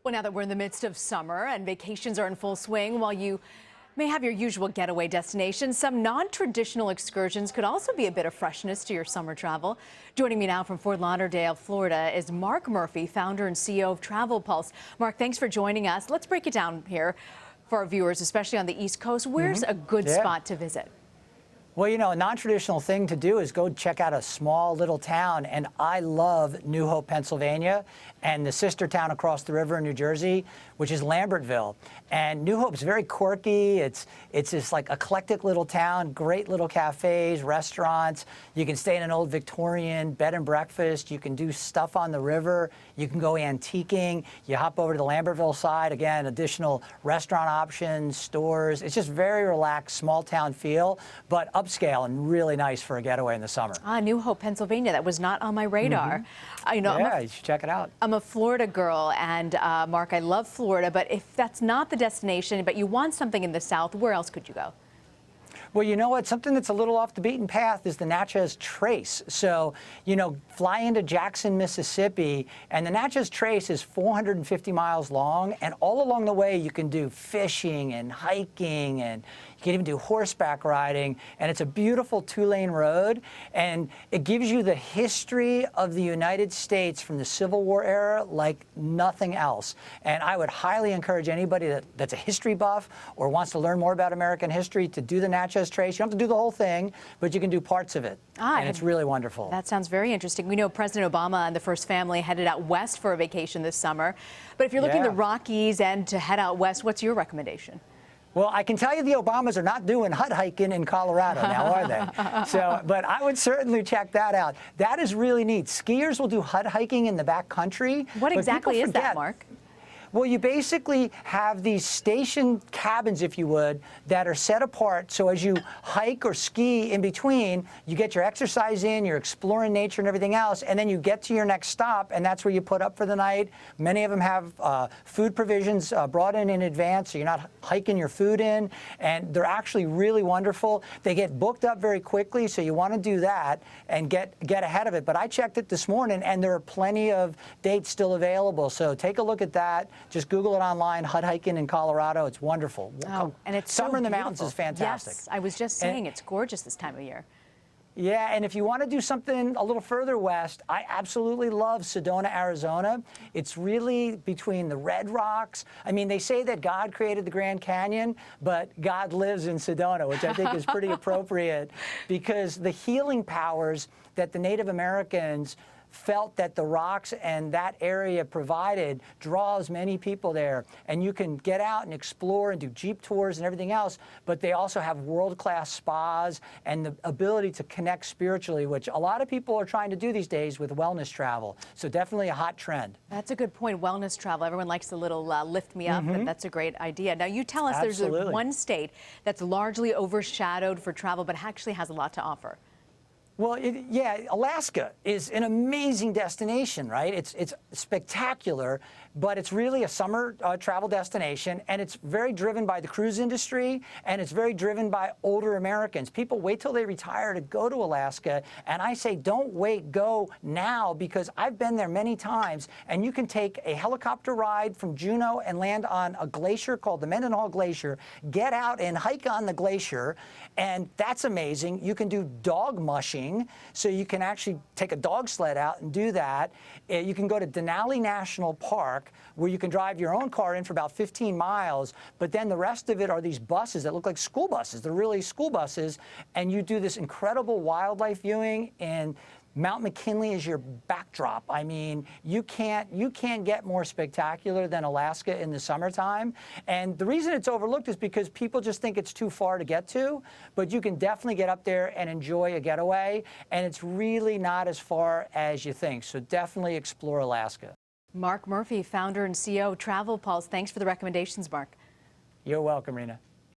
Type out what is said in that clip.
Well, now that we're in the midst of summer and vacations are in full swing, while you may have your usual getaway destination, some non-traditional excursions could also be a bit of freshness to your summer travel. Joining me now from Fort Lauderdale, Florida, is Mark Murphy, founder and CEO of TravelPulse. Mark, thanks for joining us. Let's break it down here for our viewers, especially on the East Coast. Where's a good spot to visit? Well, you know, a non-traditional thing to do is go check out a small little town, and I love New Hope, Pennsylvania, and the sister town across the river in New Jersey, which is Lambertville. And New Hope's very quirky. It's this like eclectic little town, great little cafes, restaurants. You can stay in an old Victorian bed and breakfast. You can do stuff on the river. You can go antiquing. You hop over to the Lambertville side, again, additional restaurant options, stores. It's just very relaxed, small town feel, but upscale and really nice for a getaway in the summer. New Hope, Pennsylvania. That was not on my radar. You should check it out. I'm a Florida girl, and Mark, I love Florida, but if that's not the destination, but you want something in the South, where else could you go? Well, you know what? Something that's a little off the beaten path is the Natchez Trace. So, you know, fly into Jackson, Mississippi, and the Natchez Trace is 450 miles long, and all along the way you can do fishing and hiking, and you can even do horseback riding, and it's a beautiful two-lane road, and it gives you the history of the United States from the Civil War era like nothing else. And I would highly encourage anybody that's a history buff or wants to learn more about American history to do the Natchez Trace. You don't have to do the whole thing, but you can do parts of it, and it's really wonderful. That sounds very interesting. We know President Obama and the first family headed out west for a vacation this summer, but if you're looking at the Rockies and to head out west, what's your recommendation? Well, I can tell you the Obamas are not doing hut hiking in Colorado now, are they? So, but I would certainly check that out. That is really neat. Skiers will do hut hiking in the back country. What exactly is that, Mark? Well, you basically have these station cabins, if you would, that are set apart. So as you hike or ski in between, you get your exercise in, you're exploring nature and everything else, and then you get to your next stop, and that's where you put up for the night. Many of them have food provisions brought in advance, so you're not hiking your food in, and they're actually really wonderful. They get booked up very quickly, so you want to do that and get ahead of it. But I checked it this morning, and there are plenty of dates still available, so take a look at that. Just Google it online, hut hiking in Colorado. It's wonderful. Oh, and it's summer in the beautiful. mountains is fantastic. Yes, I was just saying it's gorgeous this time of year. Yeah, and if you want to do something a little further west, I absolutely love Sedona, Arizona. It's really between the Red Rocks. I mean, they say that God created the Grand Canyon, but God lives in Sedona, which I think is pretty appropriate because the healing powers that the Native Americans felt that the rocks and that area provided draws many people there. And you can get out and explore and do Jeep tours and everything else, but they also have world-class spas and the ability to connect spiritually, which a lot of people are trying to do these days with wellness travel. So definitely a hot trend. That's a good point, wellness travel. Everyone likes a little lift me up, but that's a great idea. Now, you tell us there's one state that's largely overshadowed for travel, but actually has a lot to offer. Well, yeah, Alaska is an amazing destination, right? It's spectacular, but it's really a summer travel destination, and it's very driven by the cruise industry, and it's very driven by older Americans. People wait till they retire to go to Alaska, and I say don't wait, go now, because I've been there many times, and you can take a helicopter ride from Juneau and land on a glacier called the Mendenhall Glacier, get out and hike on the glacier, and that's amazing. You can do dog mushing, so you can actually take a dog sled out and do that. You can go to Denali National Park, where you can drive your own car in for about 15 miles, but then the rest of it are these buses that look like school buses. They're really school buses, and you do this incredible wildlife viewing, and Mount McKinley is your backdrop. I mean, you can't get more spectacular than Alaska in the summertime. And the reason it's overlooked is because people just think it's too far to get to, but you can definitely get up there and enjoy a getaway, and it's really not as far as you think. So definitely explore Alaska. Mark Murphy, founder and CEO of TravelPulse. Thanks for the recommendations, Mark. You're welcome, Rena.